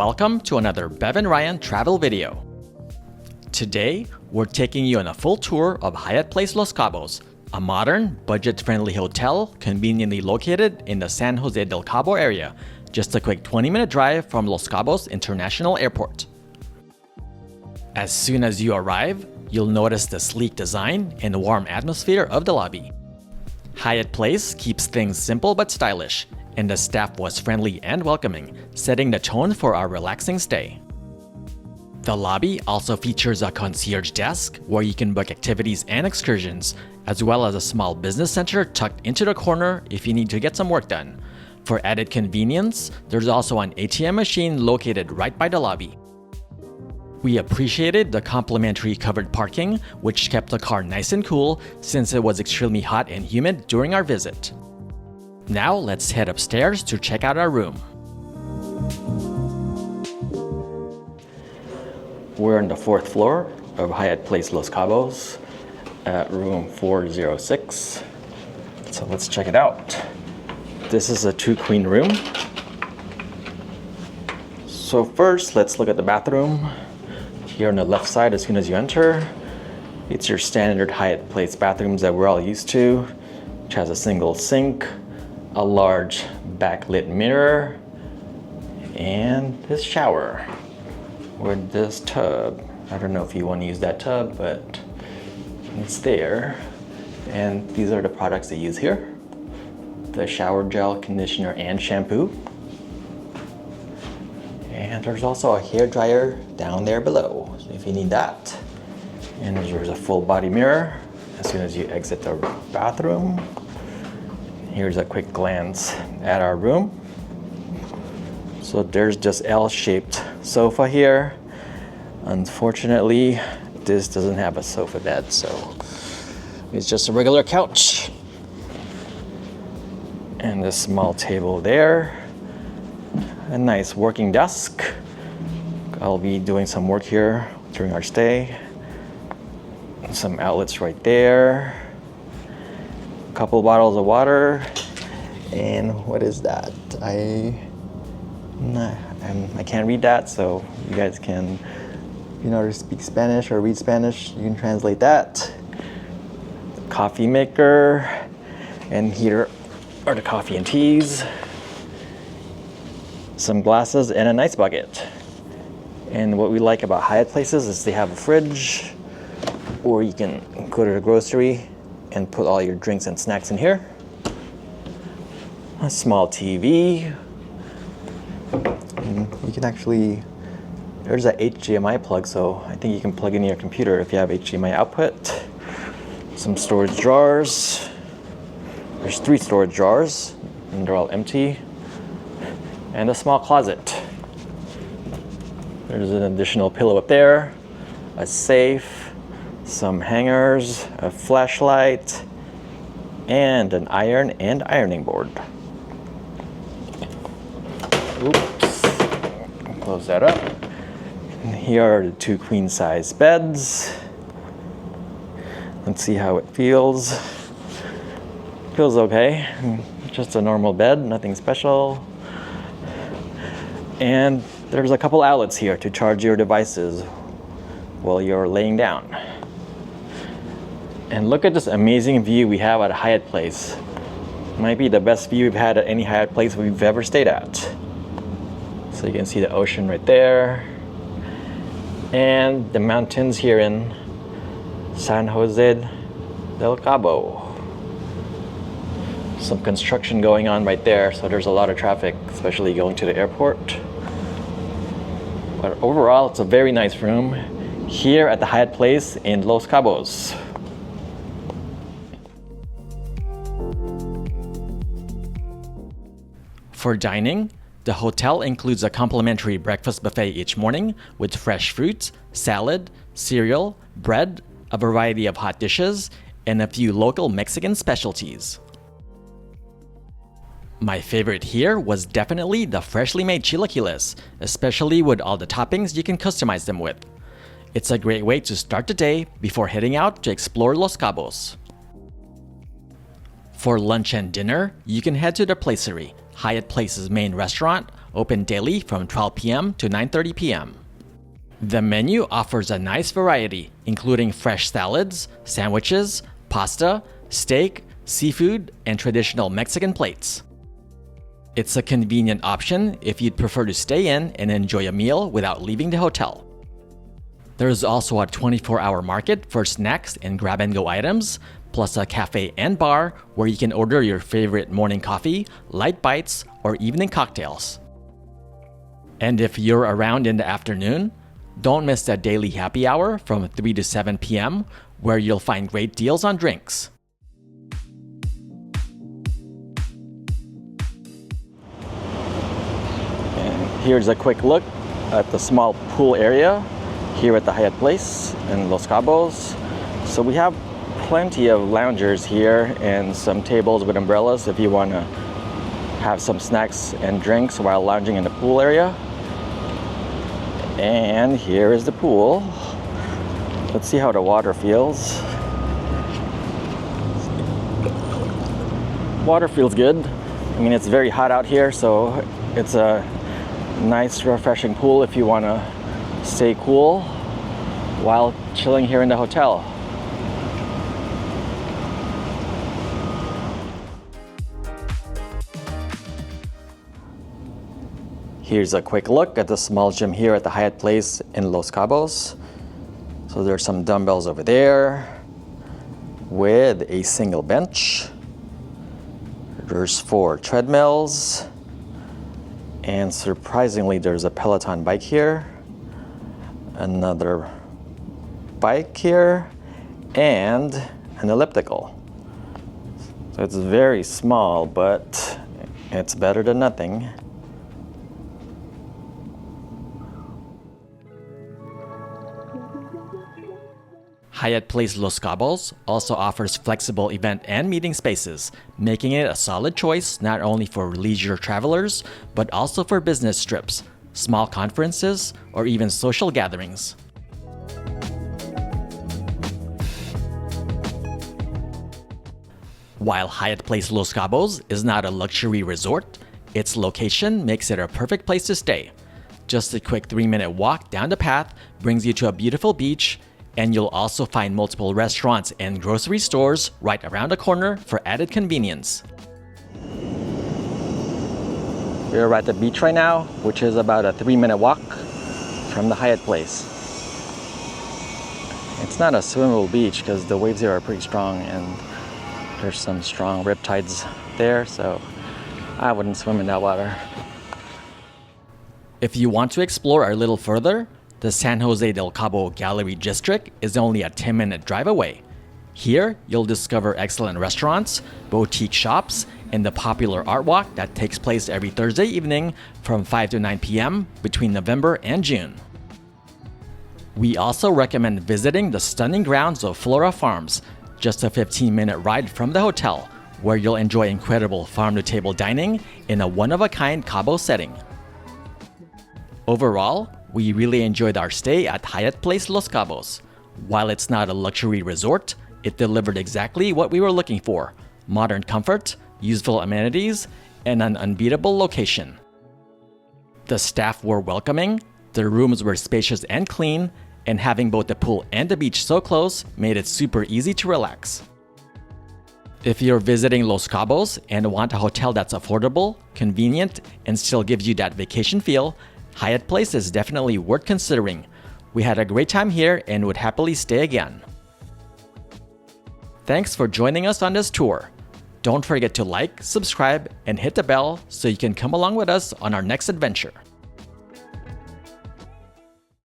Welcome to another Bev and Ryan travel video. Today, we're taking you on a full tour of Hyatt Place Los Cabos, a modern, budget-friendly hotel conveniently located in the San José del Cabo area, just a quick 20-minute drive from Los Cabos International Airport. As soon as you arrive, you'll notice the sleek design and warm atmosphere of the lobby. Hyatt Place keeps things simple but stylish, and the staff was friendly and welcoming, setting the tone for our relaxing stay. The lobby also features a concierge desk where you can book activities and excursions, as well as a small business center tucked into the corner if you need to get some work done. For added convenience, there's also an ATM machine located right by the lobby. We appreciated the complimentary covered parking, which kept the car nice and cool since it was extremely hot and humid during our visit. Now let's head upstairs to check out our room. We're on the 4th floor of Hyatt Place Los Cabos at room 406. So let's check it out. This is a 2-queen room. So first, let's look at the bathroom. Here on the left side as soon as you enter, it's your standard Hyatt Place bathrooms that we're all used to, which has a single sink, a large backlit mirror, and this shower with this tub. I don't know if you want to use that tub, but it's there. And these are the products they use here: the shower gel, conditioner, and shampoo. And there's also a hair dryer down there below, so if you need that. And there's a full body mirror as soon as you exit the bathroom. Here's a quick glance at our room. So there's just L-shaped sofa here. Unfortunately, this doesn't have a sofa bed, so it's just a regular couch. And this small table there. A nice working desk. I'll be doing some work here during our stay. Some outlets right there. A couple bottles of water. And what is that? I can't read that, so you guys can, if you know how to speak Spanish or read Spanish, you can translate that. Coffee maker. And here are the coffee and teas. Some glasses, and an ice bucket. And what we like about Hyatt Places is they have a fridge, or you can go to the grocery and put all your drinks and snacks in here. A small TV. And you can actually, there's a HDMI plug, so I think you can plug in your computer if you have HDMI output. Some storage drawers. There's 3 storage drawers, and they're all empty. And a small closet. There's an additional pillow up there, a safe, some hangers, a flashlight, and an iron and ironing board. Oops, close that up. And here are the 2 queen-size beds. Let's see how it feels. Feels okay, just a normal bed, nothing special. And there's a couple outlets here to charge your devices while you're laying down. And look at this amazing view we have at Hyatt Place. Might be the best view we've had at any Hyatt Place we've ever stayed at. So you can see the ocean right there. And the mountains here in San José del Cabo. Some construction going on right there, so there's a lot of traffic, especially going to the airport. But overall, it's a very nice room here at the Hyatt Place in Los Cabos. For dining, the hotel includes a complimentary breakfast buffet each morning with fresh fruits, salad, cereal, bread, a variety of hot dishes, and a few local Mexican specialties. My favorite here was definitely the freshly made chilaquiles, especially with all the toppings you can customize them with. It's a great way to start the day before heading out to explore Los Cabos. For lunch and dinner, you can head to the Placery, Hyatt Place's main restaurant, open daily from 12 p.m. to 9:30 p.m. The menu offers a nice variety, including fresh salads, sandwiches, pasta, steak, seafood, and traditional Mexican plates. It's a convenient option if you'd prefer to stay in and enjoy a meal without leaving the hotel. There's also a 24-hour market for snacks and grab-and-go items, plus a cafe and bar where you can order your favorite morning coffee, light bites, or evening cocktails. And if you're around in the afternoon, don't miss the daily happy hour from 3 to 7 p.m. where you'll find great deals on drinks. And here's a quick look at the small pool area here at the Hyatt Place in Los Cabos. So we have plenty of loungers here and some tables with umbrellas if you want to have some snacks and drinks while lounging in the pool area. And here is the pool. Let's see how the water feels. Water feels good. I mean, it's very hot out here, so it's a nice, refreshing pool if you want to stay cool while chilling here in the hotel. Here's a quick look at the small gym here at the Hyatt Place in Los Cabos. So there's some dumbbells over there with a single bench. There's 4 treadmills. And surprisingly, there's a Peloton bike here. Another bike here. And an elliptical. So it's very small, but it's better than nothing. Hyatt Place Los Cabos also offers flexible event and meeting spaces, making it a solid choice not only for leisure travelers, but also for business trips, small conferences, or even social gatherings. While Hyatt Place Los Cabos is not a luxury resort, its location makes it a perfect place to stay. Just a quick 3-minute walk down the path brings you to a beautiful beach, and you'll also find multiple restaurants and grocery stores right around the corner for added convenience. We're at the beach right now, which is about a 3-minute walk from the Hyatt Place. It's not a swimmable beach because the waves here are pretty strong and there's some strong riptides there, so I wouldn't swim in that water. If you want to explore a little further, the San José del Cabo Gallery District is only a 10-minute drive away. Here, you'll discover excellent restaurants, boutique shops, and the popular art walk that takes place every Thursday evening from 5 to 9 p.m. between November and June. We also recommend visiting the stunning grounds of Flora Farms, just a 15-minute ride from the hotel, where you'll enjoy incredible farm-to-table dining in a one-of-a-kind Cabo setting. Overall, we really enjoyed our stay at Hyatt Place Los Cabos. While it's not a luxury resort, it delivered exactly what we were looking for: modern comfort, useful amenities, and an unbeatable location. The staff were welcoming, the rooms were spacious and clean, and having both the pool and the beach so close made it super easy to relax. If you're visiting Los Cabos and want a hotel that's affordable, convenient, and still gives you that vacation feel, Hyatt Place is definitely worth considering. We had a great time here and would happily stay again. Thanks for joining us on this tour. Don't forget to like, subscribe, and hit the bell so you can come along with us on our next adventure.